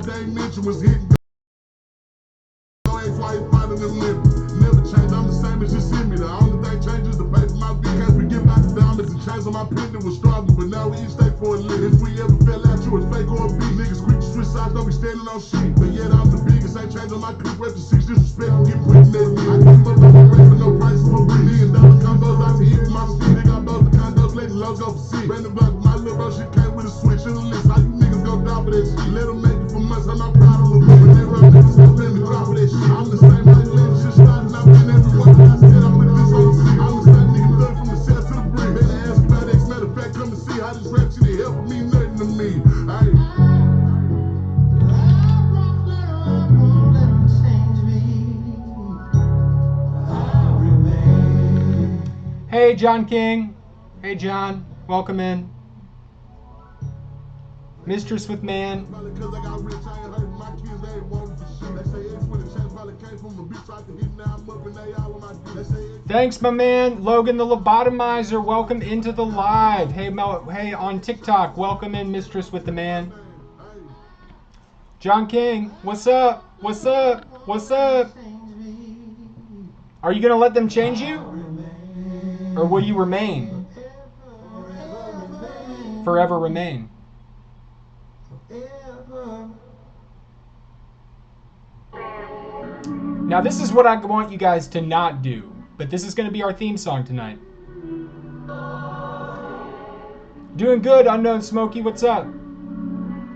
they ain't mentioned was hitting. Why you finding them living? Never change, I'm the same as you see me. The only thing changes the pay for my beat. Can't forget about the diamonds and chains on my pendant was struggle, but now we each stay for a living. If we ever fell out, you was fake or a beat. Niggas quick to switch sides, don't be standing on shit. But yet I'm the biggest, ain't changing my clip. Rep to 6 disrespect, get put in that knee. I come up on my race for no price for a $1 billion combos out to eat for my street. Nigga, I bought the condos, let the logo for six. Ran the block with my little bro, she came with a switch in the list. How you niggas go down for that shit? Let them make it for months, I'm not proud of them. But they run niggas, don't let me drop for that shit. I'm the same like legend, shit starting, I've been everywhere. I said I put this on the scene. I'm the same nigga thug from the cells to the brick. Better ask about X, matter of fact, come to see how this rap shit ain't helping me, nothing to me. Hey. Hey, John King. Hey, John. Welcome in. Mistress with Man. Thanks, my man. Logan the Lobotomizer. Welcome into the live. Hey, hey, on TikTok. Welcome in, Mistress with the Man. John King. What's up? What's up? What's up? Are you going to let them change you? Or will you remain? Forever remain. Now this is what I want you guys to not do, but this is going to be our theme song tonight. Doing good, Unknown Smokey, what's up?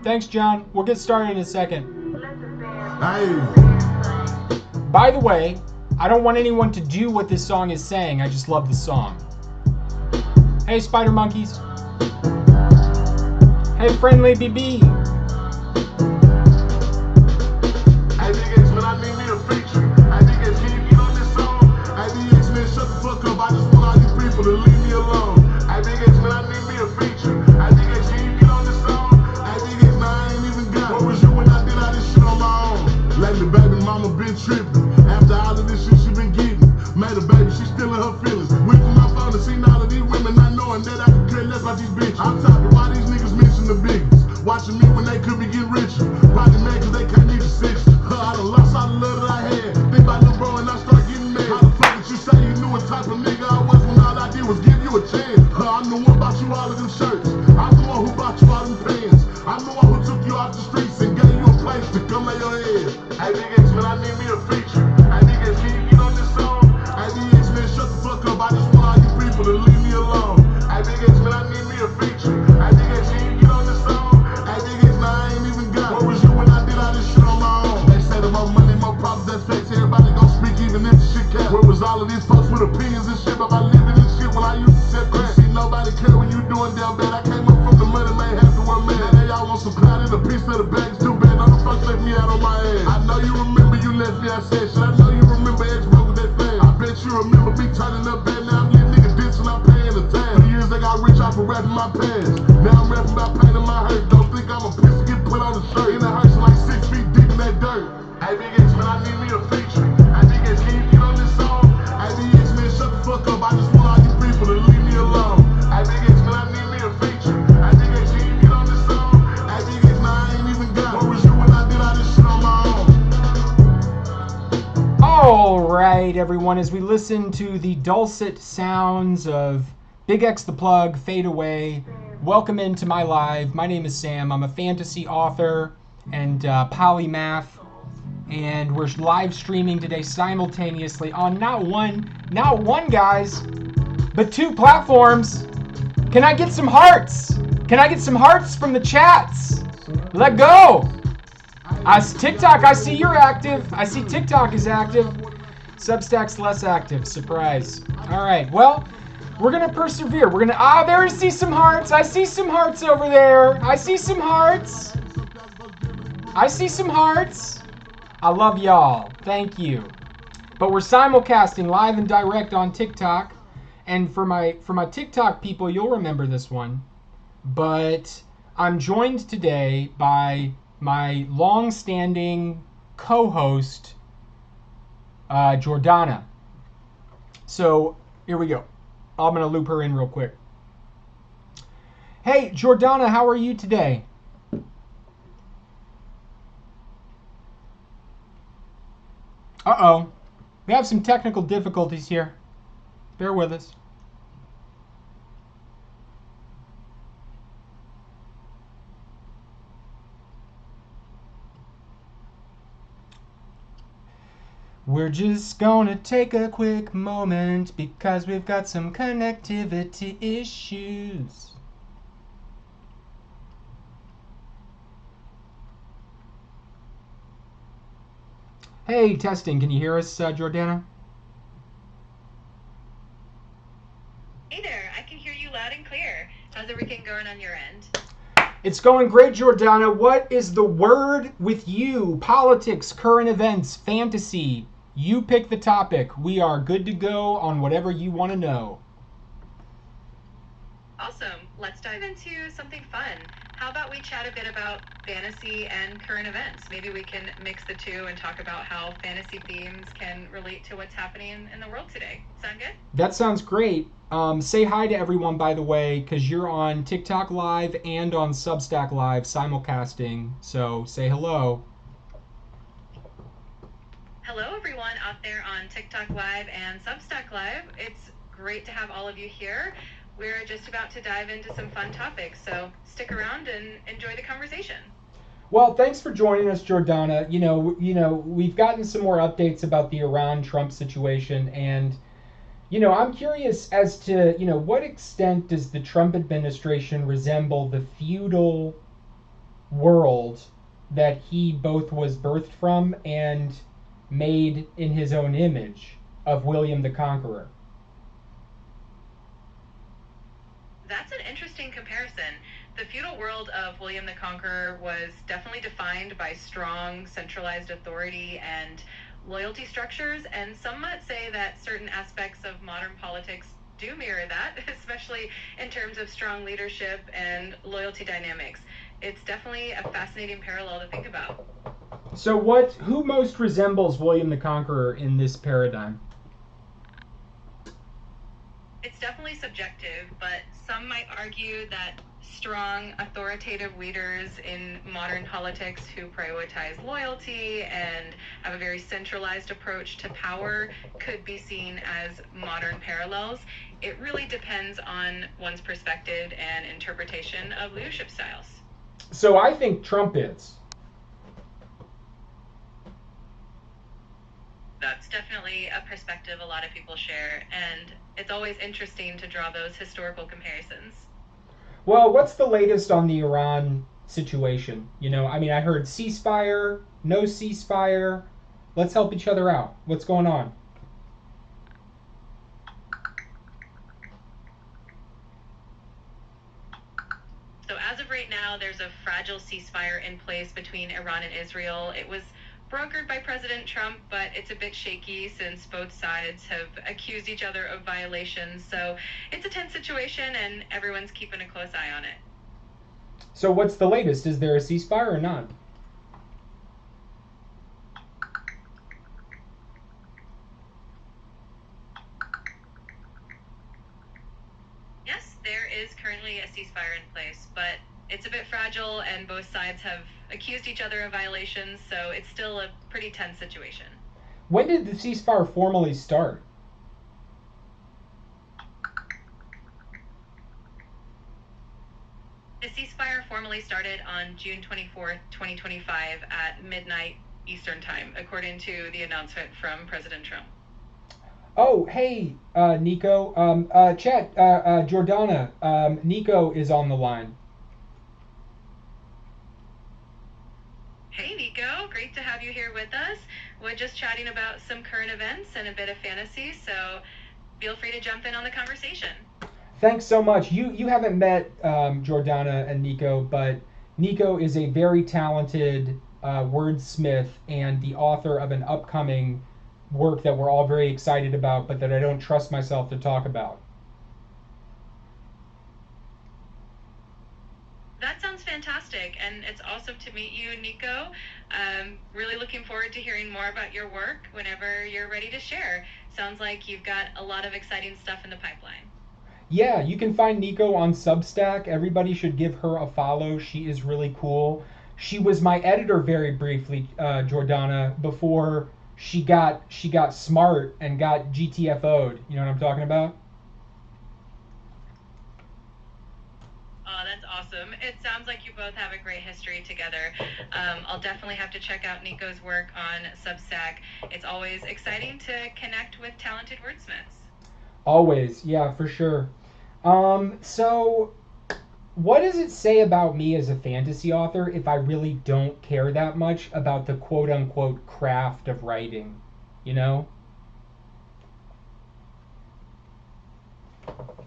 Thanks, John. We'll get started in a second. By the way, I don't want anyone to do what this song is saying, I just love the song. Hey, Spider Monkeys. Hey, Friendly BB. I think it's when I need me a feature. I think it's when you get on this song. I think it's man, shut the fuck up. I just want all you people to leave me alone. I think it's when I need me a feature. I think it's when you get on this song. I think it's now I ain't even got. What was you when I did all this shit on my own? Lately, baby, mama been tripping. After all of this shit she been getting. Made a baby, she still in her feelings. Went through my phone and seen all of these women, not knowing that I could care less about these bitches. I'm talking why these niggas mention the biggest. Watching me when they could be getting richer. Probably mad cause they can't need a six. I done lost all the love that I had. Think about little bro and I start getting mad. How the fuck did you say you knew what type of nigga I was when all I did was give you a chance? I'm the one bought you all of them shirts. I'm the one who bought you all them pants. I'm the one who took you off the streets and gave you a place to come lay your head. I think it's when I need me a feature. I think it's when you get on this song. I think it's when shut the fuck up. I just want all you people to leave me alone. I think it's when I need me a feature. I think it's when you get on this song. I think it's now I ain't even got. What was you when I did all this shit on my own? They say the more money, more problems, that's facts. Everybody gon' speak even if the shit cap. Where was all of these folks with opinions and shit about living and shit when I used to set crack? See, nobody care when you doing down bad. I came up from the money, man, half the one man. Now they all want some clout in a piece of the bags. Too bad, no the fuck left me out on my ass. I know you remember you left me, I said shit. I know you remember X broke with that fan. I bet you remember me turning up bad. Now I'm getting niggas dissing, I'm paying the time. For years they got rich off of rapping my past. Now I'm rapping about pain in my hurt. Don't think I'm a piss to get put on the shirt. In the hearse like 6 feet deep in that dirt. I think it's when I need me a feature. I think it's when you get on this song. I think it's when shut the fuck up. I just want all you people to leave me alone. I think it's when I need me a feature. I think it's when you get on this song. I think it's now I ain't even got. What was you when I did all this shit on my own? All right, everyone, as we listen to the dulcet sounds of Big X the Plug fade away, welcome into my live. My name is Sam. I'm a fantasy author and polymath, and we're live streaming today simultaneously on not one, guys, but 2 platforms. Can I get some hearts? Can I get some hearts from the chats? Let go. TikTok, I see you're active. I see TikTok is active. Substack's less active. Surprise. All right. Well, we're going to persevere. We're going to... there I see some hearts. I see some hearts over there. I see some hearts. I see some hearts. I love y'all. Thank you. But we're simulcasting live and direct on TikTok. And for my TikTok people, you'll remember this one. But I'm joined today by my long-standing co-host, Jordana. So here we go. I'm going to loop her in real quick. Hey, Jordana, how are you today? Uh-oh. We have some technical difficulties here. Bear with us. We're just gonna take a quick moment because we've got some connectivity issues. Hey, testing. Can you hear us, Jordana? Hey there, I can hear you loud and clear. How's everything going on your end? It's going great, Jordana. What is the word with you? Politics, current events, fantasy. You pick the topic. We are good to go on whatever you want to know. Awesome. Let's dive into something fun. How about we chat a bit about fantasy and current events? Maybe we can mix the two and talk about how fantasy themes can relate to what's happening in the world today. Sound good? That sounds great. Say hi to everyone, by the way, because you're on TikTok Live and on Substack Live simulcasting. So say hello. Hello, everyone out there on TikTok Live and Substack Live. It's great to have all of you here. We're just about to dive into some fun topics, so stick around and enjoy the conversation. Well, thanks for joining us, Jordana. We've gotten some more updates about the Iran-Trump situation, and I'm curious as to what extent does the Trump administration resemble the feudal world that he both was birthed from and made in his own image of William the Conqueror? That's an interesting comparison. The feudal world of William the Conqueror was definitely defined by strong centralized authority and loyalty structures, and some might say that certain aspects of modern politics do mirror that, especially in terms of strong leadership and loyalty dynamics. It's definitely a fascinating parallel to think about. So who most resembles William the Conqueror in this paradigm? It's definitely subjective, but some might argue that strong authoritative leaders in modern politics who prioritize loyalty and have a very centralized approach to power could be seen as modern parallels. It really depends on one's perspective and interpretation of leadership styles. So I think Trump is. That's definitely a perspective a lot of people share, and it's always interesting to draw those historical comparisons. Well, what's the latest on the Iran situation? I heard ceasefire, no ceasefire. Let's help each other out. What's going on? So as of right now, there's a fragile ceasefire in place between Iran and Israel. It was brokered by President Trump, but it's a bit shaky since both sides have accused each other of violations. So it's a tense situation, and everyone's keeping a close eye on it. So what's the latest? Is there a ceasefire or not? Yes, there is currently a ceasefire in place, but it's a bit fragile, and both sides have accused each other of violations, so it's still a pretty tense situation. When did the ceasefire formally start? The ceasefire formally started on June 24th, 2025 at midnight Eastern Time, according to the announcement from President Trump. Oh, hey, Nico. Jordana. Nico is on the line. Hey, Nico. Great to have you here with us. We're just chatting about some current events and a bit of fantasy, so feel free to jump in on the conversation. Thanks so much. You haven't met Jordana and Nico, but Nico is a very talented wordsmith and the author of an upcoming work that we're all very excited about, but that I don't trust myself to talk about. That sounds fantastic, and it's awesome to meet you, Nico. Really looking forward to hearing more about your work whenever you're ready to share. Sounds like you've got a lot of exciting stuff in the pipeline. Yeah, you can find Nico on Substack. Everybody should give her a follow. She is really cool. She was my editor very briefly, Jordana, before she got smart and got GTFO'd. You know what I'm talking about? Oh, that's awesome. It sounds like you both have a great history together. I'll definitely have to check out Nico's work on Substack. It's always exciting to connect with talented wordsmiths. Always, yeah, for sure. So what does it say about me as a fantasy author if I really don't care that much about the quote unquote craft of writing? You know?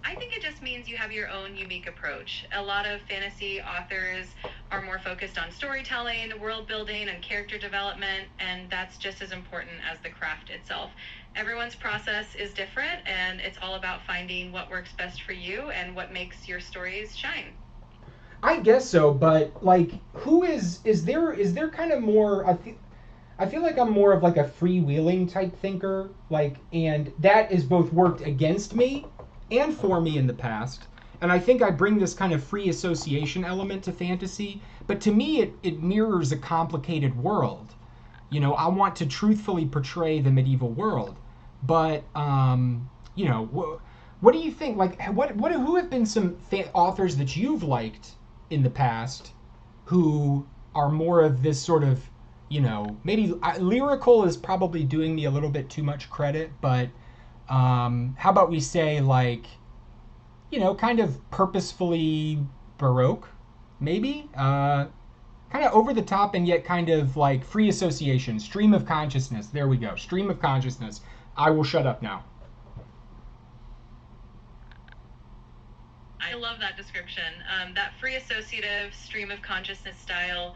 I think it just means you have your own unique approach. A lot of fantasy authors are more focused on storytelling, world building, and character development, and that's just as important as the craft itself. Everyone's process is different, and it's all about finding what works best for you and what makes your stories shine. I guess so, but like, who is there kind of more? I feel like I'm more of like a freewheeling type thinker, like, and that is both worked against me and for me in the past. And I think I bring this kind of free association element to fantasy, but to me, it mirrors a complicated world. I want to truthfully portray the medieval world, but what do you think? Like, who have been some authors that you've liked in the past who are more of this sort of, maybe lyrical is probably doing me a little bit too much credit, but how about we say like, kind of purposefully baroque, maybe? Kind of over the top and yet kind of like free association, stream of consciousness. There we go, stream of consciousness. I will shut up now. I love that description. That free associative stream of consciousness style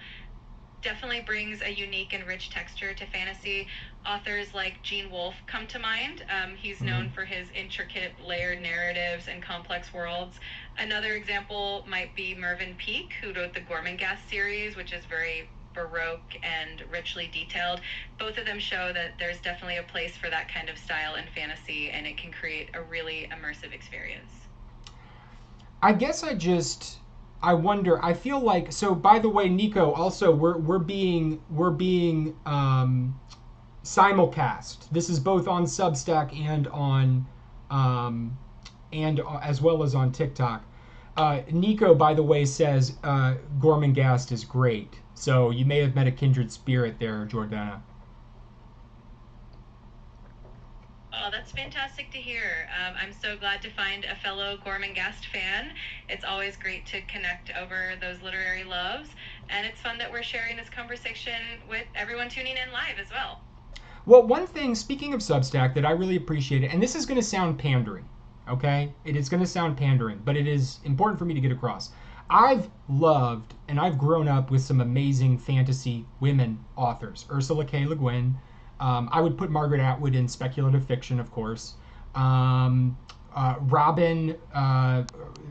definitely brings a unique and rich texture to fantasy. Authors like Gene Wolfe come to mind. He's known for his intricate, layered narratives and complex worlds. Another example might be Mervyn Peake, who wrote the Gormenghast series, which is very baroque and richly detailed. Both of them show that there's definitely a place for that kind of style in fantasy, and it can create a really immersive experience. I guess I wonder. I feel like, so. By the way, Nico, also we're being simulcast. This is both on Substack and as well as on TikTok. Nico, by the way, says Gormenghast is great. So you may have met a kindred spirit there, Jordana. Oh, that's fantastic to hear. I'm so glad to find a fellow Gormenghast fan. It's always great to connect over those literary loves, and it's fun that we're sharing this conversation with everyone tuning in live as well. Well, one thing, speaking of Substack, that I really appreciate it, and this is going to sound pandering, okay? It is going to sound pandering, but it is important for me to get across. I've loved and I've grown up with some amazing fantasy women authors. Ursula K. Le Guin. I would put Margaret Atwood in speculative fiction, of course. Robin,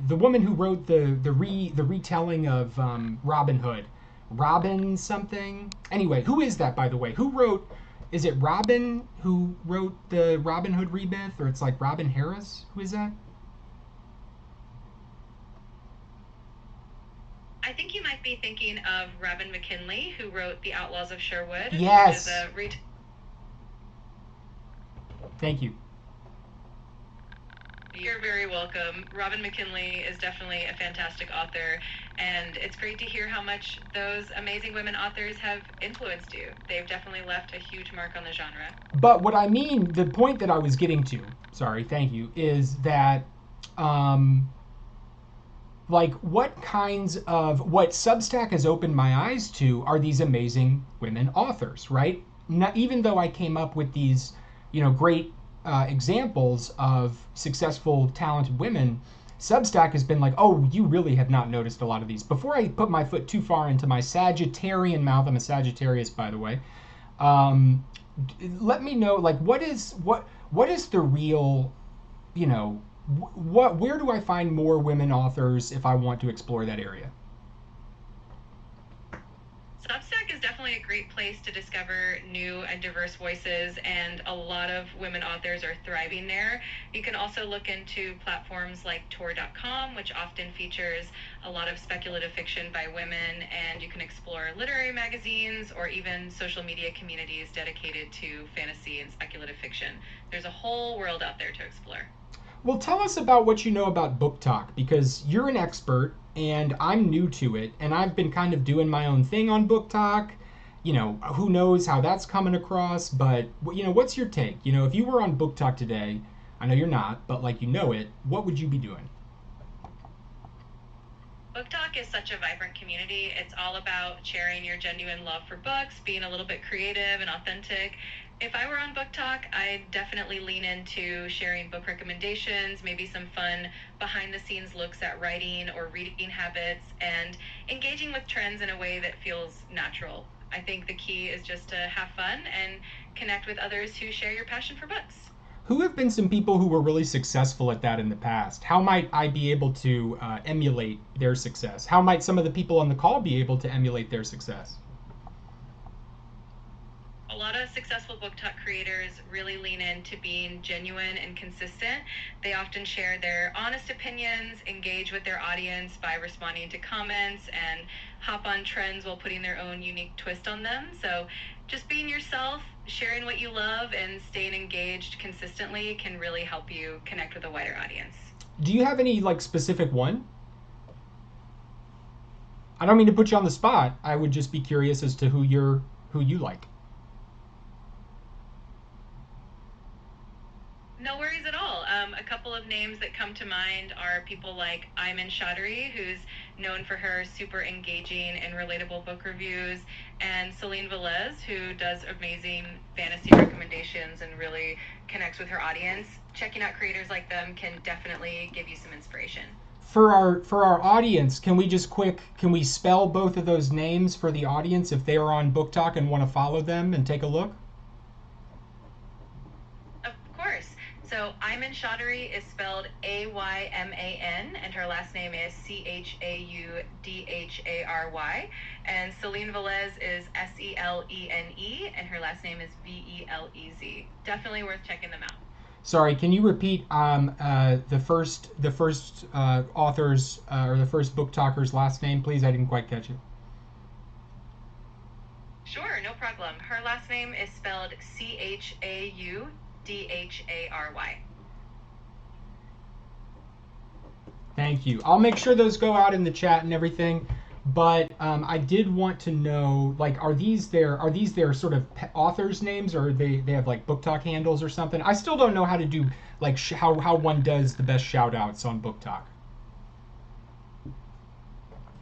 the woman who wrote the retelling of Robin Hood. Robin something. Anyway, who is that, by the way? Who wrote? Is it Robin who wrote the Robin Hood rebirth, or it's like Robin Harris? Who is that? I think you might be thinking of Robin McKinley, who wrote The Outlaws of Sherwood, Yes. which is a Thank you. You're very welcome. Robin McKinley is definitely a fantastic author, and it's great to hear how much those amazing women authors have influenced you. They've definitely left a huge mark on the genre. But what I mean, the point that I was getting to, sorry, thank you, is that like what Substack has opened my eyes to are these amazing women authors, right? Not, even though I came up with these, great examples of successful, talented women, Substack has been like, oh, you really have not noticed a lot of these. Before I put my foot too far into my Sagittarian mouth, I'm a Sagittarius, by the way. Let me know, like, what is the real, where do I find more women authors if I want to explore that area? Substack is definitely a great place to discover new and diverse voices, and a lot of women authors are thriving there. You can also look into platforms like Tor.com, which often features a lot of speculative fiction by women, and you can explore literary magazines or even social media communities dedicated to fantasy and speculative fiction. There's a whole world out there to explore. Well, tell us about what you know about Book Talk, because you're an expert and I'm new to it, and I've been kind of doing my own thing on Book Talk. You know, who knows how that's coming across, but what's your take? If you were on Book Talk today, I know you're not, but like it, what would you be doing? Book Talk is such a vibrant community. It's all about sharing your genuine love for books, being a little bit creative and authentic. If I were on Book Talk, I'd definitely lean into sharing book recommendations, maybe some fun behind the scenes looks at writing or reading habits, and engaging with trends in a way that feels natural. I think the key is just to have fun and connect with others who share your passion for books. Who have been some people who were really successful at that in the past? How might I be able to emulate their success? How might some of the people on the call be able to emulate their success? A lot of successful Book Talk creators really lean into being genuine and consistent. They often share their honest opinions, engage with their audience by responding to comments, and hop on trends while putting their own unique twist on them. So just being yourself, sharing what you love, and staying engaged consistently can really help you connect with a wider audience. Do you have any specific one? I don't mean to put you on the spot. I would just be curious as to who you like. No worries at all. A couple of names that come to mind are people like Ayman Chaudhry, who's known for her super engaging and relatable book reviews, and Celine Velez, who does amazing fantasy recommendations and really connects with her audience. Checking out creators like them can definitely give you some inspiration. For our audience, can we spell both of those names for the audience if they are on Book Talk and want to follow them and take a look? So Ayman Chaudhry is spelled Ayman, and her last name is Chaudhary. And Celine Velez is Selene, and her last name is Velez. Definitely worth checking them out. Sorry, can you repeat the first author's or the first Book Talker's last name, please? I didn't quite catch it. Sure, no problem. Her last name is spelled Chaudhary. Thank you. I'll make sure those go out in the chat and everything. But I did want to know, are these their sort of authors' names, or they have Book Talk handles or something? I still don't know how to do how one does the best shout outs on Book Talk.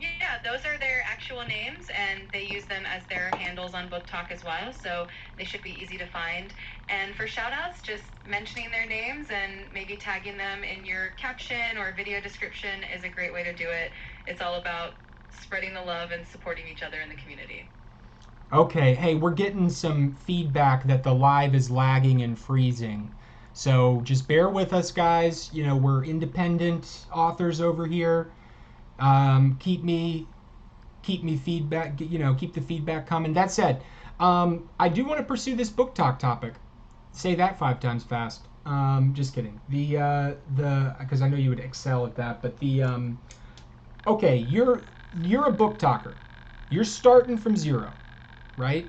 Yeah, those are their actual names, and they use them as their handles on Book Talk as well, so they should be easy to find. And for shout-outs, just mentioning their names and maybe tagging them in your caption or video description is a great way to do it. It's all about spreading the love and supporting each other in the community. Okay, hey, we're getting some feedback that the live is lagging and freezing. So just bear with us, guys. We're independent authors over here. Keep me feedback, keep the feedback coming. That said, I do want to pursue this Book Talk topic. Say that 5 times fast. Just kidding. Because I know you would excel at that, but okay, you're a book talker. You're starting from zero, right?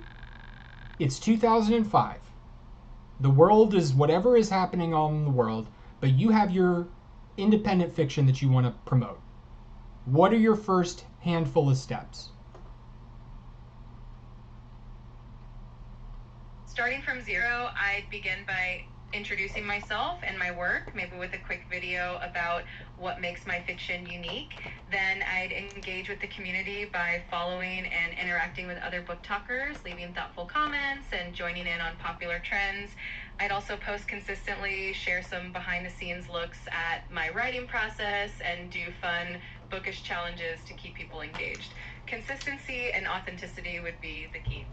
It's 2005. The world is whatever is happening on in the world, but you have your independent fiction that you want to promote. What are your first handful of steps? Starting from zero, I'd begin by introducing myself and my work, maybe with a quick video about what makes my fiction unique. Then I'd engage with the community by following and interacting with other book talkers, leaving thoughtful comments, and joining in on popular trends. I'd also post consistently, share some behind-the-scenes looks at my writing process, and do fun bookish challenges to keep people engaged. Consistency and authenticity would be the key.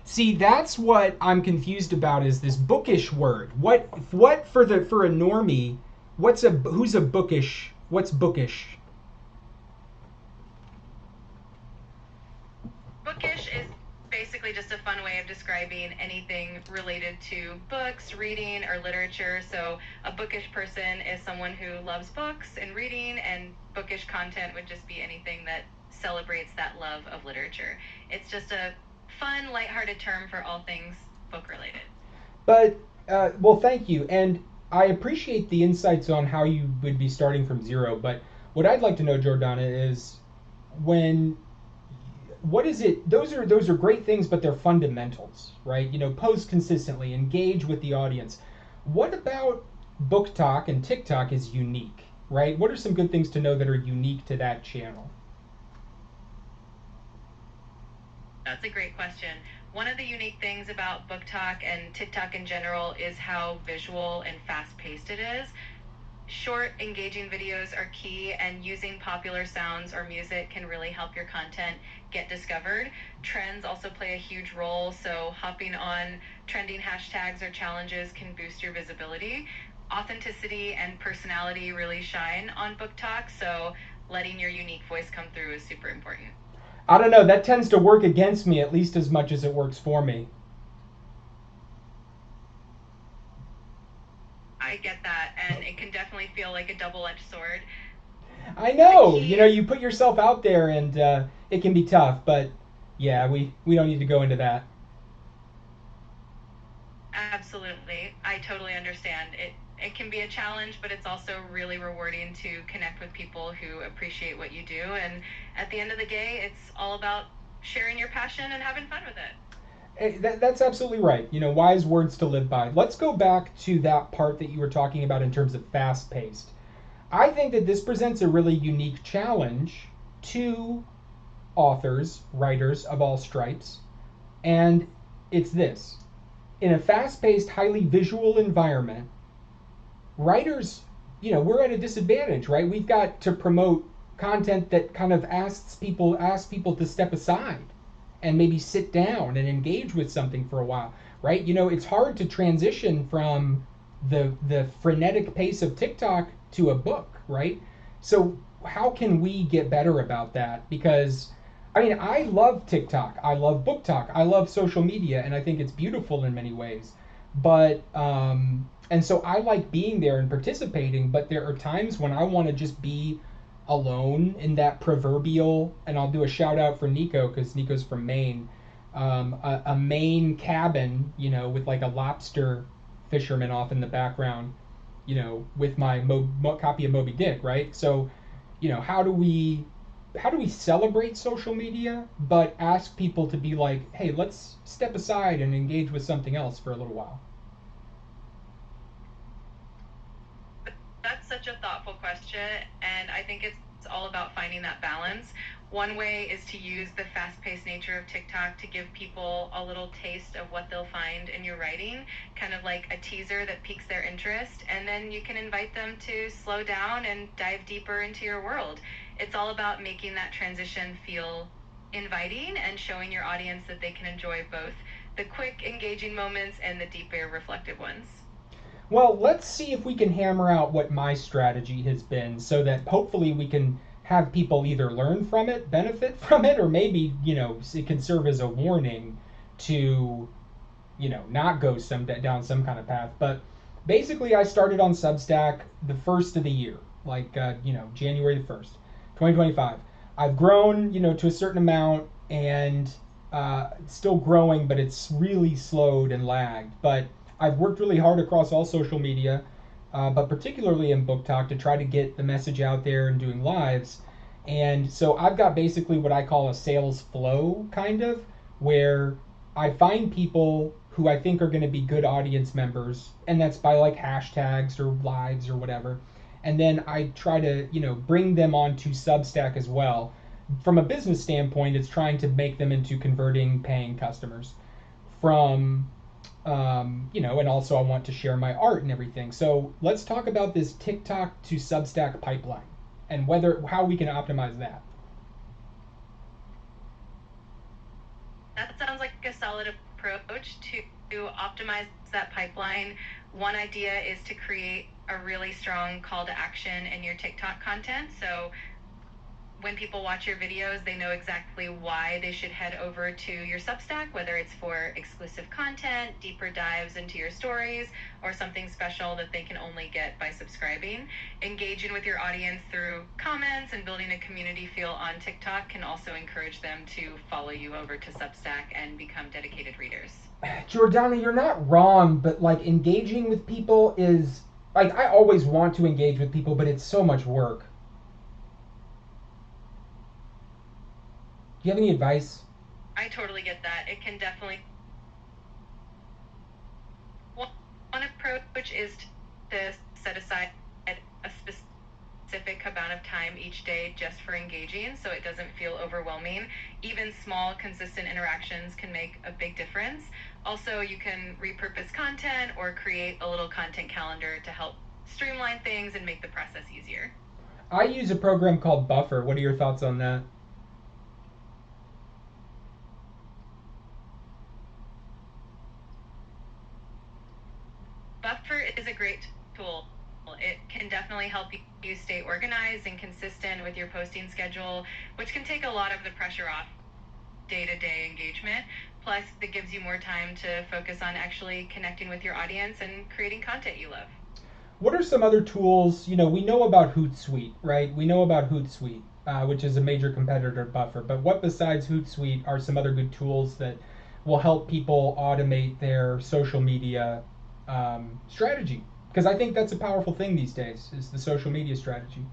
See, that's what I'm confused about, is this bookish word. What for a normie, what's bookish? Bookish is basically just a fun way of describing anything related to books, reading, or literature. So a bookish person is someone who loves books and reading, and bookish content would just be anything that celebrates that love of literature. It's just a fun, lighthearted term for all things book related. But well, thank you, and I appreciate the insights on how you would be starting from zero. But what I'd like to know, Jordana, is when what is it? Those are great things, but they're fundamentals, right? Post consistently, engage with the audience. What about Book Talk and TikTok is unique, right? What are some good things to know that are unique to that channel? That's a great question. One of the unique things about Book Talk and TikTok in general is how visual and fast paced it is. Short, engaging videos are key, and using popular sounds or music can really help your content get discovered. Trends also play a huge role, so hopping on trending hashtags or challenges can boost your visibility. Authenticity and personality really shine on Book Talk, so letting your unique voice come through is super important. I don't know. That tends to work against me at least as much as it works for me. I get that, and it can definitely feel like a double-edged sword. I know. You put yourself out there, and it can be tough. But yeah, we don't need to go into that. Absolutely. I totally understand. It can be a challenge, but it's also really rewarding to connect with people who appreciate what you do. And at the end of the day, it's all about sharing your passion and having fun with it. That's absolutely right. Wise words to live by. Let's go back to that part that you were talking about in terms of fast paced. I think that this presents a really unique challenge to authors, writers of all stripes, and it's this. In a fast paced, highly visual environment, writers, we're at a disadvantage, right? We've got to promote content that kind of asks people to step aside and maybe sit down and engage with something for a while, right? It's hard to transition from the frenetic pace of TikTok to a book, right? So how can we get better about that? Because I love TikTok, I love Book Talk, I love social media, and I think it's beautiful in many ways. But and so I like being there and participating, but there are times when I want to just be alone in that proverbial, and I'll do a shout out for Nico because Nico's from Maine, a Maine cabin, with like a lobster fisherman off in the background, with my copy of Moby Dick, right? So, how do we celebrate social media, but ask people to be like, hey, let's step aside and engage with something else for a little while? That's such a thoughtful question, and I think it's all about finding that balance. One way is to use the fast-paced nature of TikTok to give people a little taste of what they'll find in your writing, kind of like a teaser that piques their interest, and then you can invite them to slow down and dive deeper into your world. It's all about making that transition feel inviting and showing your audience that they can enjoy both the quick, engaging moments and the deeper, reflective ones. Well, let's see if we can hammer out what my strategy has been so that hopefully we can have people either learn from it, benefit from it, or maybe, it can serve as a warning to, not go down some kind of path. But basically, I started on Substack the first of the year, like, January the 1st, 2025. I've grown, to a certain amount, and it's still growing, but it's really slowed and lagged. But I've worked really hard across all social media, but particularly in Book Talk to try to get the message out there and doing lives. And so I've got basically what I call a sales flow, kind of, where I find people who I think are going to be good audience members, and that's by like hashtags or lives or whatever. And then I try to, bring them onto Substack as well. From a business standpoint, it's trying to make them into converting paying customers from and also I want to share my art and everything. So let's talk about this TikTok to Substack pipeline and how we can optimize that. That sounds like a solid approach to optimize that pipeline. One idea is to create a really strong call to action in your TikTok content. So when people watch your videos, they know exactly why they should head over to your Substack, whether it's for exclusive content, deeper dives into your stories, or something special that they can only get by subscribing. Engaging with your audience through comments and building a community feel on TikTok can also encourage them to follow you over to Substack and become dedicated readers. Jordana, you're not wrong, but like engaging with people is like I always want to engage with people, but it's so much work. Do you have any advice? I totally get that. It can definitely. One approach is to set aside a specific amount of time each day just for engaging so it doesn't feel overwhelming. Even small, consistent interactions can make a big difference. Also, you can repurpose content or create a little content calendar to help streamline things and make the process easier. I use a program called Buffer. What are your thoughts on that? Buffer is a great tool. It can definitely help you stay organized and consistent with your posting schedule, which can take a lot of the pressure off day-to-day engagement. Plus, it gives you more time to focus on actually connecting with your audience and creating content you love. What are some other tools? You know, we know about Hootsuite, right? We know about Hootsuite, which is a major competitor to Buffer. But what besides Hootsuite are some other good tools that will help people automate their social media strategy? Because I think that's a powerful thing these days, is the social media strategy.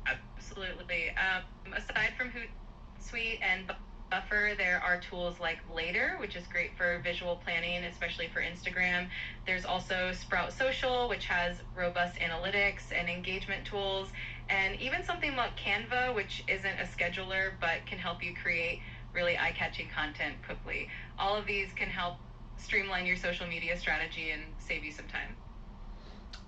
Absolutely. Aside from Hootsuite and Buffer, there are tools like Later, which is great for visual planning, especially for Instagram. There's also Sprout Social, which has robust analytics and engagement tools, and even something like Canva, which isn't a scheduler but can help you create really eye-catching content quickly. All of these can help streamline your social media strategy and save you some time.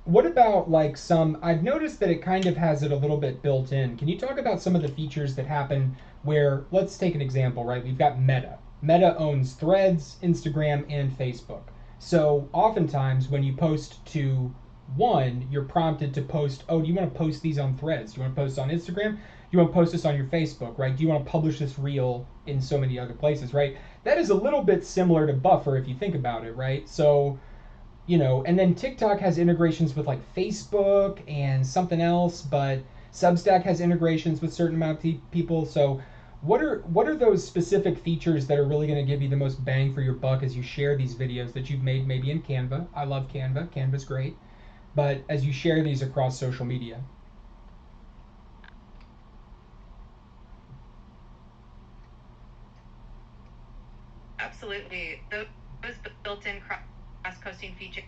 What about like I've noticed that it kind of has it a little bit built in. Can you talk about some of the features that happen where, let's take an example, right? We've got Meta. Meta owns Threads, Instagram, and Facebook. So oftentimes when you post to one, you're prompted to post, oh, do you want to post these on Threads? Do you want to post on Instagram? Do you want to post this on your Facebook, right? Do you want to publish this reel in so many other places, right? That is a little bit similar to Buffer if you think about it, right? So, you know, and then TikTok has integrations with like Facebook and something else, but Substack has integrations with certain amount of people. So what are those specific features that are really going to give you the most bang for your buck as you share these videos that you've made maybe in Canva? I love Canva. Canva's great. But as you share these across social media. Absolutely. Those built-in cross-posting features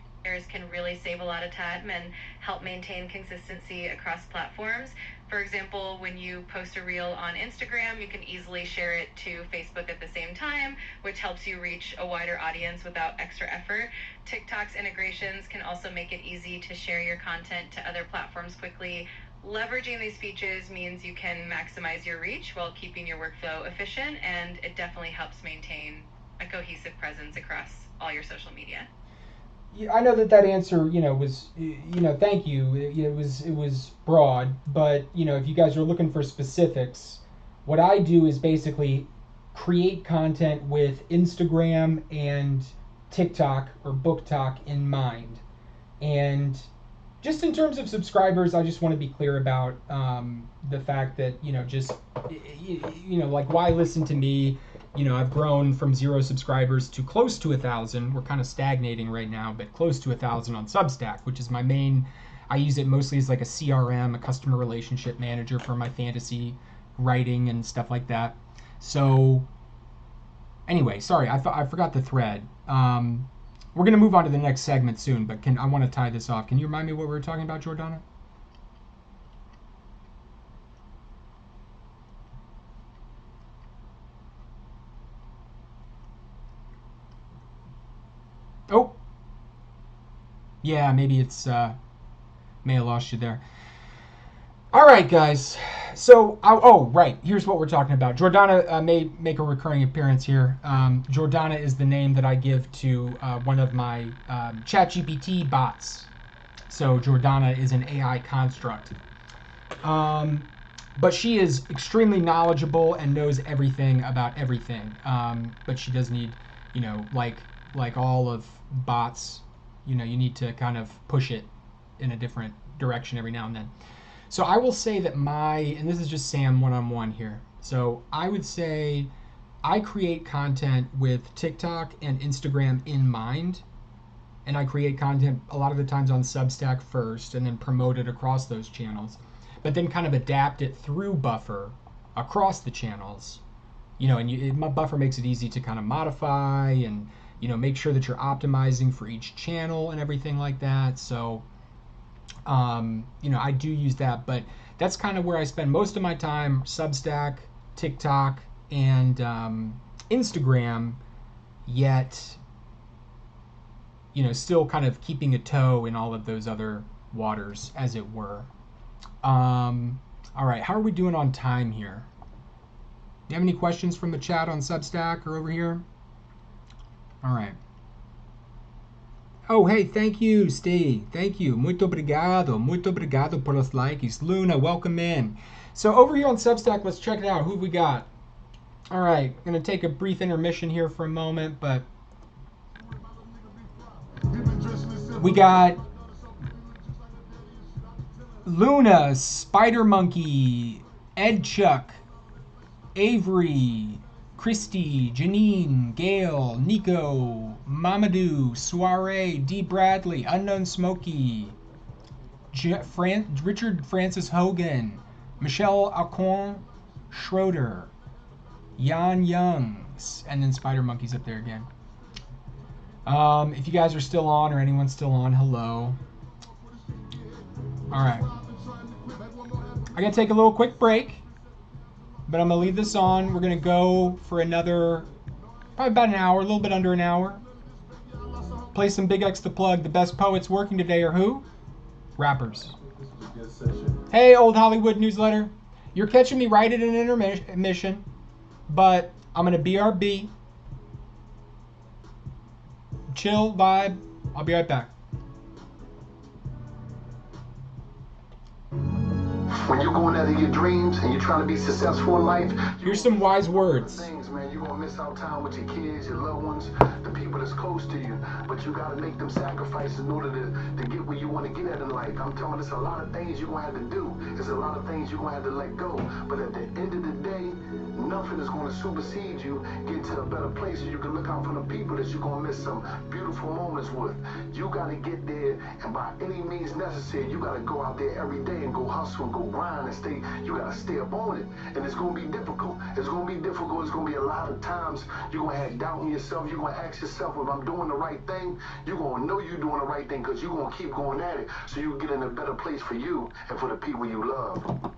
can really save a lot of time and help maintain consistency across platforms. For example, when you post a reel on Instagram, you can easily share it to Facebook at the same time, which helps you reach a wider audience without extra effort. TikTok's integrations can also make it easy to share your content to other platforms quickly. Leveraging these features means you can maximize your reach while keeping your workflow efficient, and it definitely helps maintain a cohesive presence across all your social media. I know that answer, was, thank you. It was broad, but if you guys are looking for specifics, what I do is basically create content with Instagram and TikTok or BookTok in mind, and just in terms of subscribers, I just want to be clear about the fact that like why listen to me. I've grown from 0 subscribers to close to 1,000. We're kind of stagnating right now, but close to 1,000 on Substack, which is my main. I use it mostly as like a CRM, a customer relationship manager for my fantasy writing and stuff like that. So anyway, sorry, I forgot the thread. We're going to move on to the next segment soon, but I want to tie this off. Can you remind me what we were talking about, Jordana? Oh, yeah, maybe it's may have lost you there. All right, guys. So, right, here's what we're talking about. Jordana may make a recurring appearance here. Jordana is the name that I give to one of my ChatGPT bots. So Jordana is an AI construct. But she is extremely knowledgeable and knows everything about everything. But she does need, like all of bots, you need to kind of push it in a different direction every now and then. So I will say that and this is just Sam one-on-one here. So I would say I create content with TikTok and Instagram in mind. And I create content a lot of the times on Substack first and then promote it across those channels. But then kind of adapt it through Buffer across the channels. And Buffer makes it easy to kind of modify and, make sure that you're optimizing for each channel and everything like that. So, I do use that, but that's kind of where I spend most of my time, Substack, TikTok, and Instagram, yet, still kind of keeping a toe in all of those other waters, as it were. All right, how are we doing on time here? Do you have any questions from the chat on Substack or over here? All right. Oh, hey, thank you, Steve. Thank you. Muito obrigado por los likes. Luna, welcome in. So over here on Substack, let's check it out. Who we got? All right, I'm going to take a brief intermission here for a moment, but we got Luna, Spider Monkey, Ed Chuck, Avery, Christy, Janine, Gail, Nico, Mamadou, Soiree, D. Bradley, Unknown Smokey, Richard Francis Hogan, Michelle Alcorn, Schroeder, Jan Youngs, and then Spider Monkey's up there again. If you guys are still on or anyone's still on, hello. All right. I gotta take a little quick break, but I'm gonna leave this on. We're gonna go for another, probably about an hour, a little bit under an hour. Play some Big X the Plug. The best poets working today are who? Rappers. Hey, Old Hollywood Newsletter. You're catching me right at an intermission, but I'm gonna BRB. Chill, vibe. I'll be right back. When you're going after your dreams and you're trying to be successful in life, here's some wise words. Things, man, you're gonna miss out time with your kids, your loved ones, the people that's close to you. But you gotta make them sacrifices in order to get where you want to get at in life. I'm telling you, there's a lot of things you're gonna have to do. There's a lot of things you're gonna have to let go. But at the end of the day, nothing is gonna supersede you. Get to a better place so you can look out for the people that you're gonna miss some beautiful moments with. You gotta get there, and by any means necessary, you gotta go out there every day and go hustle and go grind and stay. You gotta stay up on it, and it's gonna be difficult. It's gonna be difficult. It's gonna be a lot of times you're gonna have doubt in yourself. You're gonna ask yourself, if I'm doing the right thing, you're gonna know you're doing the right thing because you're gonna keep going at it, so you get in a better place for you and for the people you love.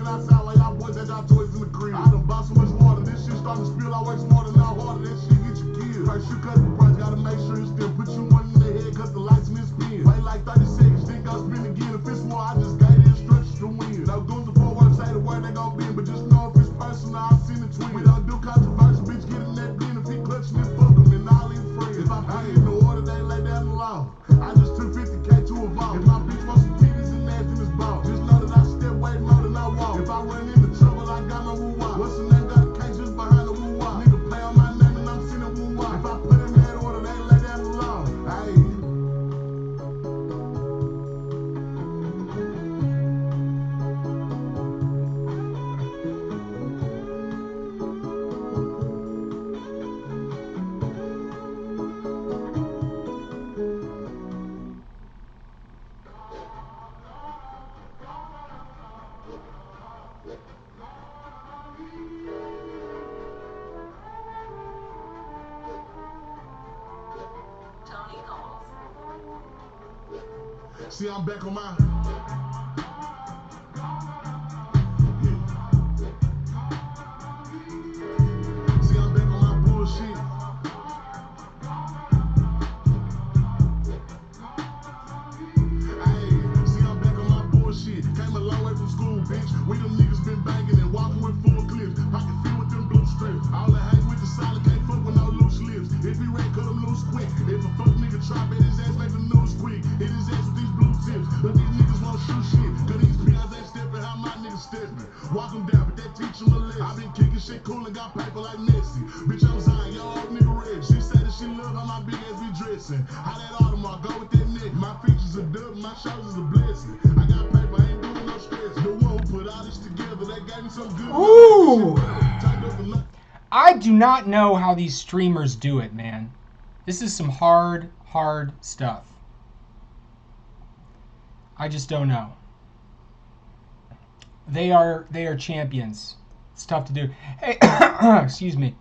outside like y'all boys that got toys in the crib. I done bought so much water, this shit starting to spill. I work smarter, not harder, that shit get you killed. Price you cut the price, gotta make sure you still put you one in the head, cause the lights misspin. Wait like 30 seconds, then go spin again. If it's more, I just gave the instructions to win. Now goons before work say the word they gon' be, but just know if it's personal, I've seen the twin. We don't do controversy, bitch, get in that bin. If he clutching it, fuck him, and all his friends. If I pay in the order, they lay down the law. I just took 50K to a vault. If my bitch wants some titties and ass in his ball, just know that I step way more than I walk. If I run into trouble, I got no woo-wah. What's the name? Got a case just behind the woo-wah. Nigga play on my name and I'm sending woo-wah. If I put in that order, they lay down the law. Ayy. See, I'm back on my. See, I'm back on my bullshit. Ayy, see, I'm back on my bullshit. Came a long way from school, bitch. We them niggas been banging and walking with full clips. Pocket filled with them blue strips. All the hang with the solid, can't fuck with no loose lips. If he red, cut him loose quick. If a fuck nigga try, bet his ass make the news quick. Hit his ass with these blue tips. But these niggas won't shoot shit. Cause these peons ain't stepping how my niggas stepping. Walk them down, but that teach them a lesson. I been kicking shit cool and got paper like Messi. Bitch, I'm Zion, yo, old nigga red. She said that she love how my big ass be dressing. How that Audemars go with that neck. My features are dub, my shoulders a blessing. I got paper, I ain't doing no stress. The one who put all this together, that gave me some good. Ooh. I do not know how these streamers do it, man. This is some hard stuff. I just don't know. They are champions. It's tough to do. Hey, excuse me.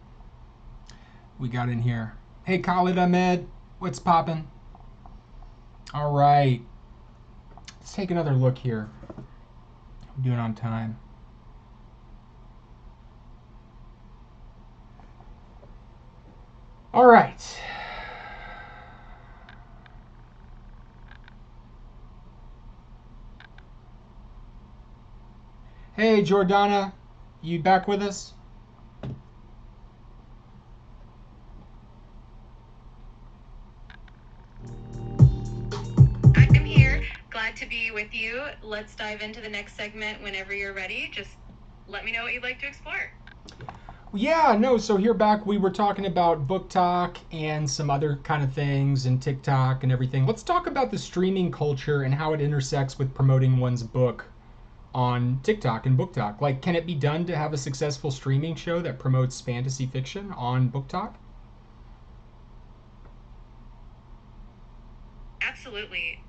We got in here. Hey, Khalid Ahmed, what's poppin'? All right. Let's take another look here. I'm doing on time. All right. Hey, Jordana, you back with us? I'm here. Glad to be with you. Let's dive into the next segment whenever you're ready. Just let me know what you'd like to explore. Yeah, no, so here back we were talking about book talk and some other kind of things and TikTok and everything. Let's talk about the streaming culture and how it intersects with promoting one's book on TikTok and book talk. Like, can it be done to have a successful streaming show that promotes fantasy fiction on book talk? Absolutely.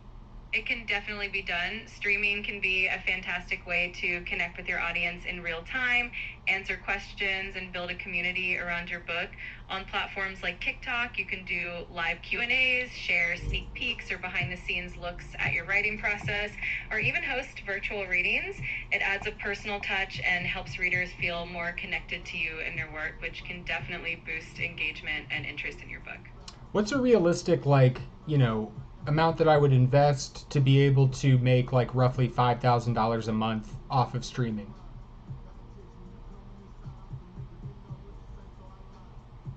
It can definitely be done. Streaming can be a fantastic way to connect with your audience in real time, answer questions, and build a community around your book. On platforms like TikTok, you can do live Q&As, share sneak peeks or behind-the-scenes looks at your writing process, or even host virtual readings. It adds a personal touch and helps readers feel more connected to you and your work, which can definitely boost engagement and interest in your book. What's a realistic, amount that I would invest to be able to make roughly $5,000 a month off of streaming?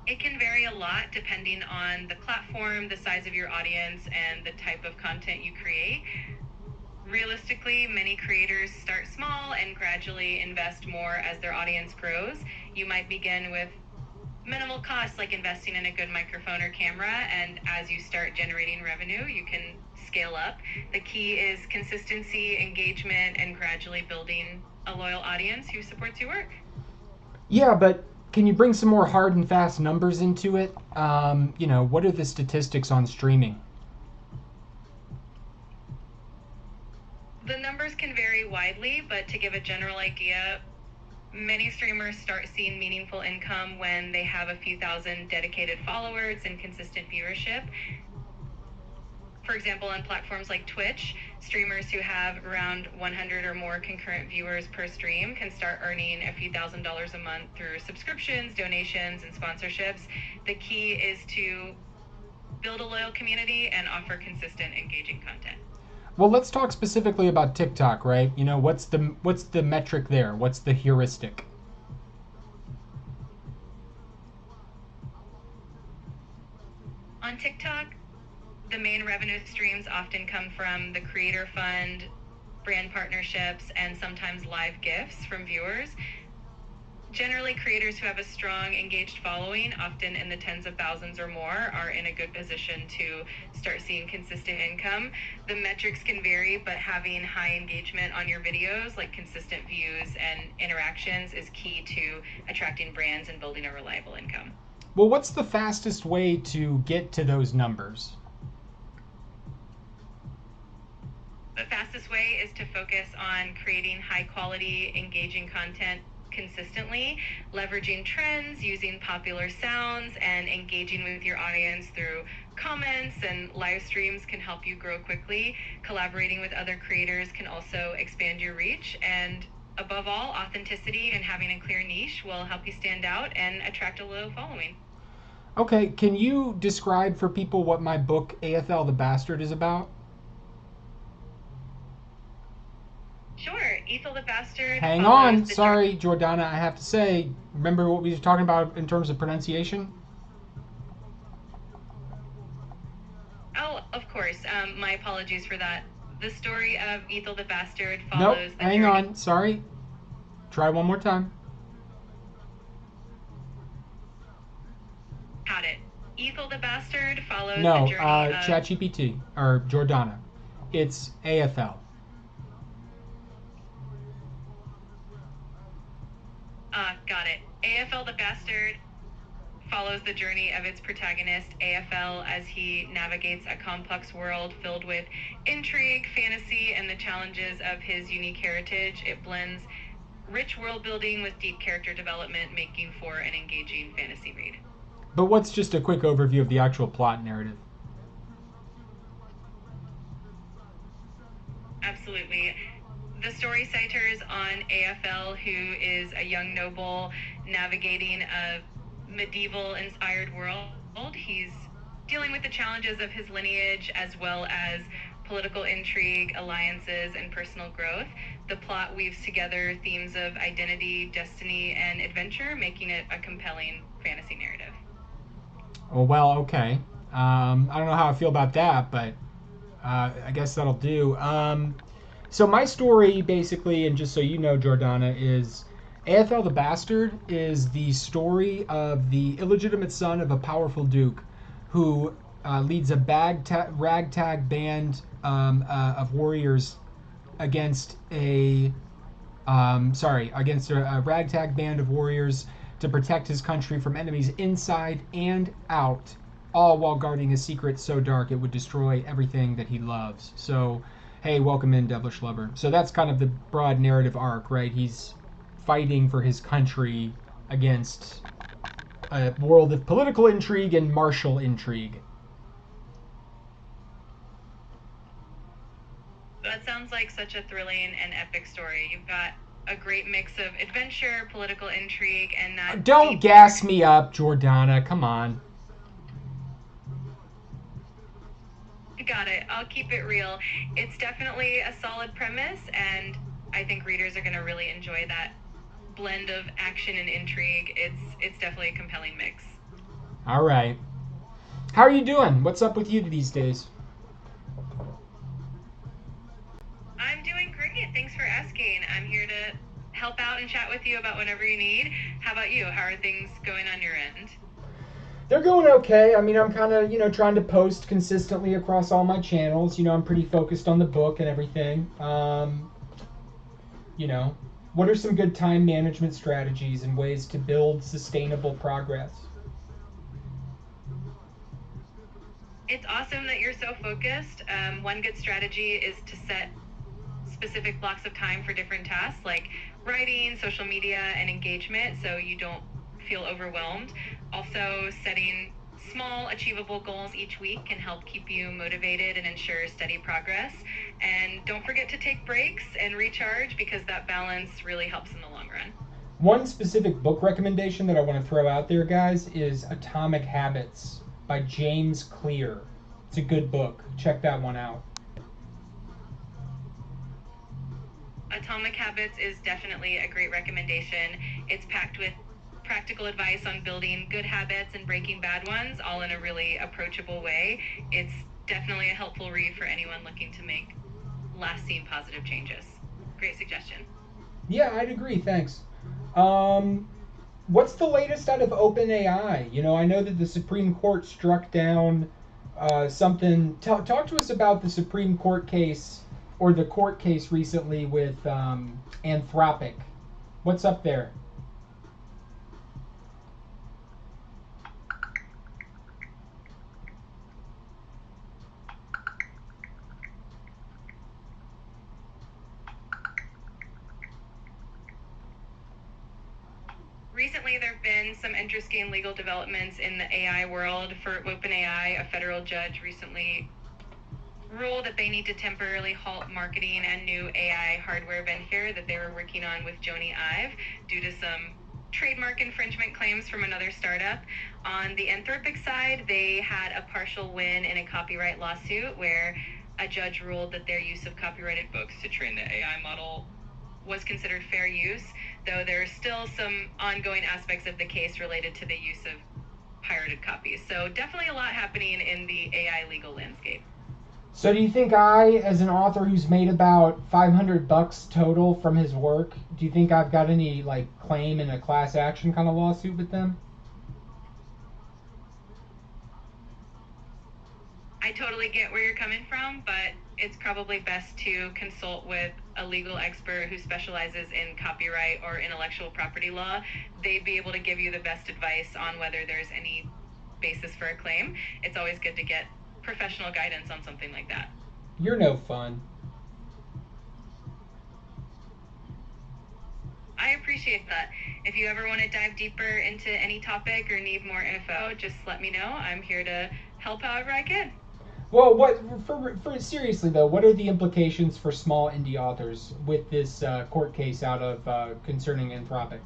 It can vary a lot depending on the platform, the size of your audience, and the type of content you create. Realistically, many creators start small and gradually invest more as their audience grows. You might begin with minimal costs like investing in a good microphone or camera, and as you start generating revenue, you can scale up. The key is consistency, engagement, and gradually building a loyal audience who supports your work. Yeah, but can you bring some more hard and fast numbers into it? What are the statistics on streaming? The numbers can vary widely, but to give a general idea, many streamers start seeing meaningful income when they have a few thousand dedicated followers and consistent viewership. For example, on platforms like Twitch, streamers who have around 100 or more concurrent viewers per stream can start earning a few $1,000s a month through subscriptions, donations, and sponsorships. The key is to build a loyal community and offer consistent, engaging content. Well, let's talk specifically about TikTok, right? You know, what's the metric there? What's the heuristic? On TikTok, the main revenue streams often come from the creator fund, brand partnerships, and sometimes live gifts from viewers. Generally, creators who have a strong, engaged following, often in the tens of thousands or more, are in a good position to start seeing consistent income. The metrics can vary, but having high engagement on your videos, like consistent views and interactions, is key to attracting brands and building a reliable income. Well, what's the fastest way to get to those numbers? The fastest way is to focus on creating high quality, engaging content consistently, leveraging trends, using popular sounds, and engaging with your audience through comments and live streams can help you grow quickly. Collaborating with other creators can also expand your reach. And above all, authenticity and having a clear niche will help you stand out and attract a loyal following. Okay, can you describe for people what my book, AFL the Bastard, is about? Sure, Ethel the Bastard. Hang on, sorry, Jordana, I have to say, remember what we were talking about in terms of pronunciation? Oh, of course. My apologies for that. The story of Ethel the Bastard Nope, follows the hang journey. on, sorry. Try one more time. Got it. Ethel the Bastard follows the No, journey of... ChatGPT, or Jordana. It's AFL. Got it. AFL the Bastard follows the journey of its protagonist, AFL, as he navigates a complex world filled with intrigue, fantasy, and the challenges of his unique heritage. It blends rich world building with deep character development, making for an engaging fantasy read. But what's just a quick overview of the actual plot narrative? Absolutely. The story centers on AFL, who is a young noble navigating a medieval-inspired world. He's dealing with the challenges of his lineage as well as political intrigue, alliances, and personal growth. The plot weaves together themes of identity, destiny, and adventure, making it a compelling fantasy narrative. Oh, well, okay. I don't know how I feel about that, but I guess that'll do. So my story, basically, and just so you know, Jordana, is AFL the Bastard is the story of the illegitimate son of a powerful duke who leads a ragtag band of warriors against a ragtag band of warriors to protect his country from enemies inside and out, all while guarding a secret so dark it would destroy everything that he loves. So, hey, welcome in, Devilish Lover. So that's kind of the broad narrative arc, right? He's fighting for his country against a world of political intrigue and martial intrigue. That sounds like such a thrilling and epic story. You've got a great mix of adventure, political intrigue, and that... Don't gas me up, Jordana. Come on. Got it. I'll keep it real. It's definitely a solid premise, and I think readers are going to really enjoy that blend of action and intrigue. It's definitely a compelling mix. All right. How are you doing? What's up with you these days? I'm doing great. Thanks for asking. I'm here to help out and chat with you about whatever you need. How about you? How are things going on your end? They're going okay. I mean, I'm kind of, trying to post consistently across all my channels. I'm pretty focused on the book and everything. What are some good time management strategies and ways to build sustainable progress? It's awesome that you're so focused. One good strategy is to set specific blocks of time for different tasks like writing, social media, and engagement so you don't feel overwhelmed. Also, setting Small, achievable goals each week can help keep you motivated and ensure steady progress. And don't forget to take breaks and recharge, because that balance really helps in the long run. One specific book recommendation that I want to throw out there, guys, is Atomic Habits by James Clear. It's a good book. Check that one out. Atomic Habits is definitely a great recommendation. It's packed with practical advice on building good habits and breaking bad ones, all in a really approachable way. It's definitely a helpful read for anyone looking to make lasting positive changes. Great suggestion. Yeah, I'd agree. Thanks. What's the latest out of OpenAI? You know, I know that the Supreme Court struck down something. Talk to us about the Supreme Court case, or the court case recently with Anthropic. What's up there? Recently, there have been some interesting legal developments in the AI world. For OpenAI, a federal judge recently ruled that they need to temporarily halt marketing and new AI hardware venture that they were working on with Joni Ive due to some trademark infringement claims from another startup. On the Anthropic side, they had a partial win in a copyright lawsuit where a judge ruled that their use of copyrighted books to train the AI model was considered fair use, though there are still some ongoing aspects of the case related to the use of pirated copies. So definitely a lot happening in the AI legal landscape. So do you think I, as an author who's made about $500 total from his work, do you think I've got any like claim in a class action kind of lawsuit with them? I totally get where you're coming from, but it's probably best to consult with a legal expert who specializes in copyright or intellectual property law. They'd be able to give you the best advice on whether there's any basis for a claim. It's always good to get professional guidance on something like that. You're no fun. I appreciate that. If you ever want to dive deeper into any topic or need more info, just let me know. I'm here to help however I can. Well, for seriously though, what are the implications for small indie authors with this court case out of concerning Anthropic?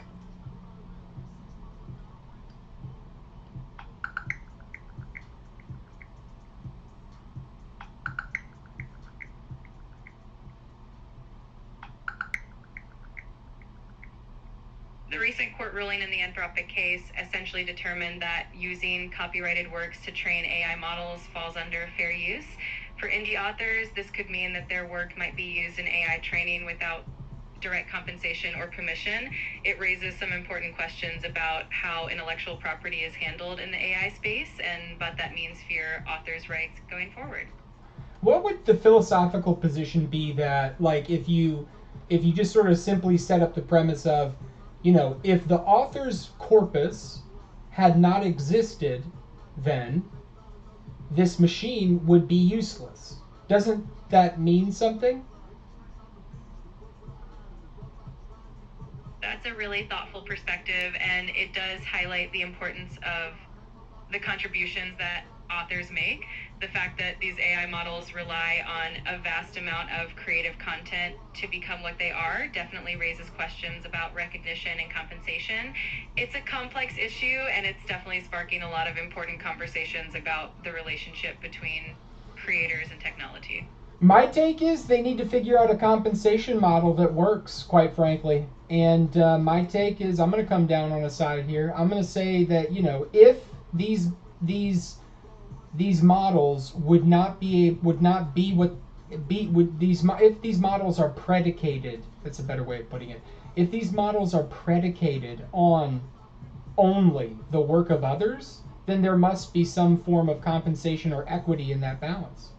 The recent court ruling in the Anthropic case essentially determined that using copyrighted works to train AI models falls under fair use. For indie authors, this could mean that their work might be used in AI training without direct compensation or permission. It raises some important questions about how intellectual property is handled in the AI space and what that means for your author's rights going forward. What would the philosophical position be that, like, if you just sort of simply set up the premise of, you know, if the author's corpus had not existed, then this machine would be useless. Doesn't that mean something? That's a really thoughtful perspective, and it does highlight the importance of the contributions that authors make. The fact that these AI models rely on a vast amount of creative content to become what they are definitely raises questions about recognition and compensation. It's a complex issue, and it's definitely sparking a lot of important conversations about the relationship between creators and technology. My take is they need to figure out a compensation model that works, quite frankly. And my take is, I'm going to come down on a side here. I'm going to say that, you know, if these models would not be what be would these if these models are predicated, that's a better way of putting it, if these models are predicated on only the work of others, then there must be some form of compensation or equity in that balance.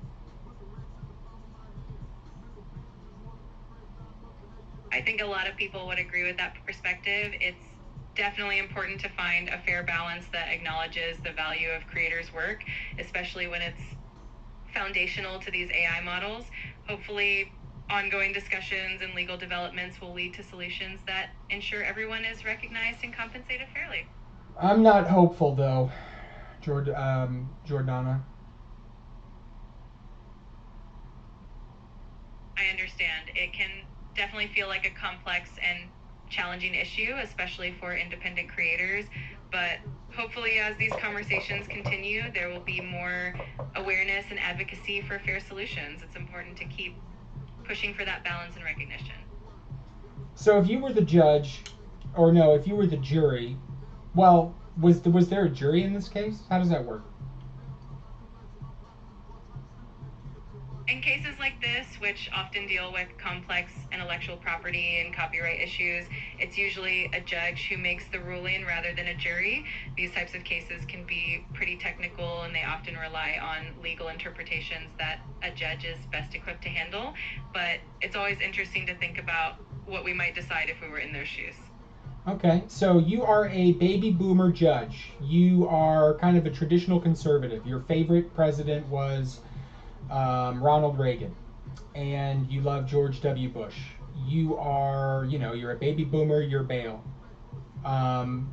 I think a lot of people would agree with that perspective. It's definitely important to find a fair balance that acknowledges the value of creators' work, especially when it's foundational to these AI models. Hopefully, ongoing discussions and legal developments will lead to solutions that ensure everyone is recognized and compensated fairly. I'm not hopeful, though. Jordana? I understand. It can definitely feel like a complex and challenging issue, especially for independent creators. But hopefully, as these conversations continue, there will be more awareness and advocacy for fair solutions. It's important to keep pushing for that balance and recognition. So if you were the judge, or no, if you were the jury, well, was there a jury in this case? How does that work? In cases like this, which often deal with complex intellectual property and copyright issues, it's usually a judge who makes the ruling rather than a jury. These types of cases can be pretty technical, and they often rely on legal interpretations that a judge is best equipped to handle. But it's always interesting to think about what we might decide if we were in their shoes. Okay, so you are a baby boomer judge. You are kind of a traditional conservative. Your favorite president was Ronald Reagan, and you love George W. Bush. You're a baby boomer, you're Bale.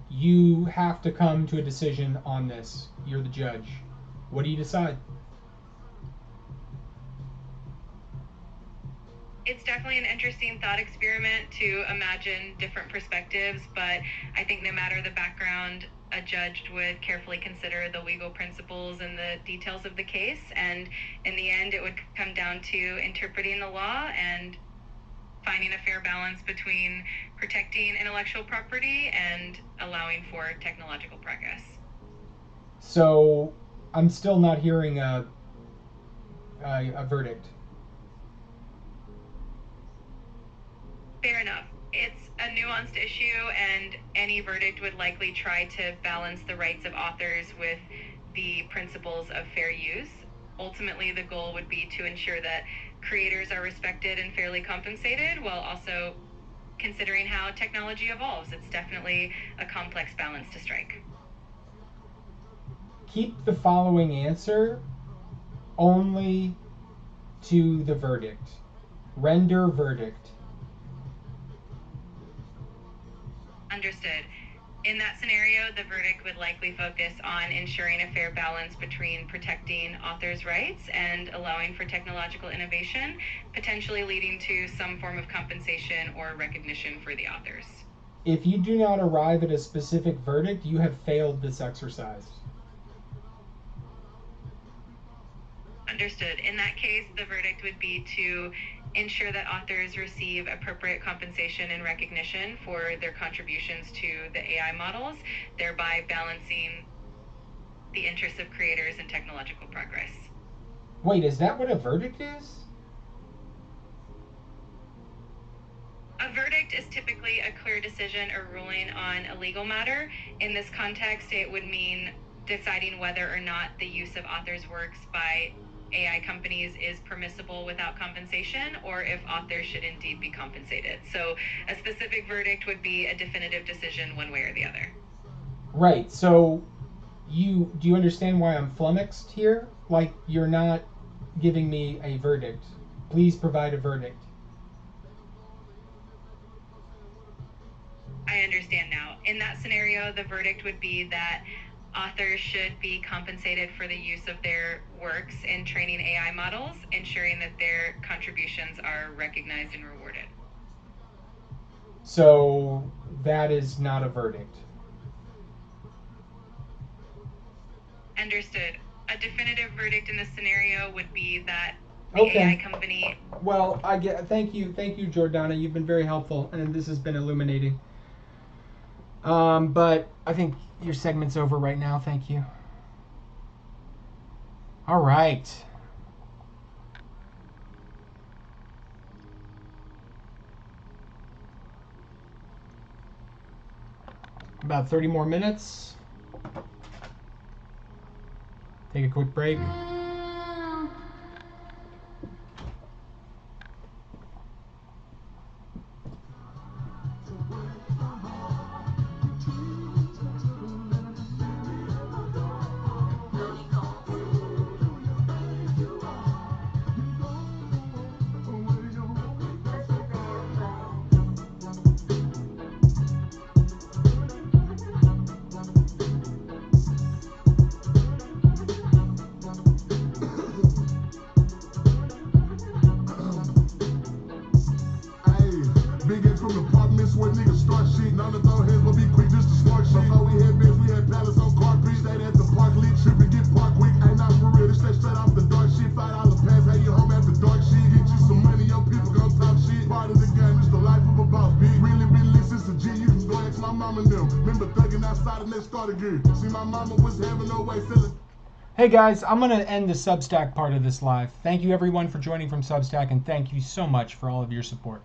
You have to come to a decision on this. You're the judge. What do you decide? It's definitely an interesting thought experiment to imagine different perspectives, but I think no matter the background, a judge would carefully consider the legal principles and the details of the case, and in the end, it would come down to interpreting the law and finding a fair balance between protecting intellectual property and allowing for technological progress. So, I'm still not hearing a verdict. Fair enough. It's a nuanced issue, and any verdict would likely try to balance the rights of authors with the principles of fair use. Ultimately, the goal would be to ensure that creators are respected and fairly compensated while also considering how technology evolves. It's definitely a complex balance to strike. Keep the following answer only to the verdict. Render verdict. Understood. In that scenario, the verdict would likely focus on ensuring a fair balance between protecting authors' rights and allowing for technological innovation, potentially leading to some form of compensation or recognition for the authors. If you do not arrive at a specific verdict, you have failed this exercise. Understood. In that case, the verdict would be to ensure that authors receive appropriate compensation and recognition for their contributions to the AI models, thereby balancing the interests of creators and technological progress. Wait, is that what a verdict is? A verdict is typically a clear decision or ruling on a legal matter. In this context, it would mean deciding whether or not the use of authors' works by AI companies is permissible without compensation, or if authors should indeed be compensated. So a specific verdict would be a definitive decision one way or the other. Right, so do you understand why I'm flummoxed here? Like, you're not giving me a verdict. Please provide a verdict. I understand now. In that scenario, the verdict would be that authors should be compensated for the use of their works in training AI models, ensuring that their contributions are recognized and rewarded. So that is not a verdict. Understood. A definitive verdict in this scenario would be that the Okay. AI company. Well, thank you, Jordana. You've been very helpful, and this has been illuminating. But I think your segment's over right now. Thank you. All right. About 30 more minutes. Take a quick break. start shit. None of those heads will be quick just to start shit. Before we had beds, we had pallets on carpet. Stayed at the park, lit trip and get parked quick. Ain't not for real, this that straight off the dark shit. $5 pass, how you home after dark shit. Get you some money, your people gon' talk shit. Part of the game, it's the life of a boss, bitch. Really been lit since a G, you can go ask my mama and them. Remember thugging outside and they started gear. See, my mama was having no way selling. Hey guys, I'm going to end the Substack part of this live. Thank you everyone for joining from Substack, and thank you so much for all of your support.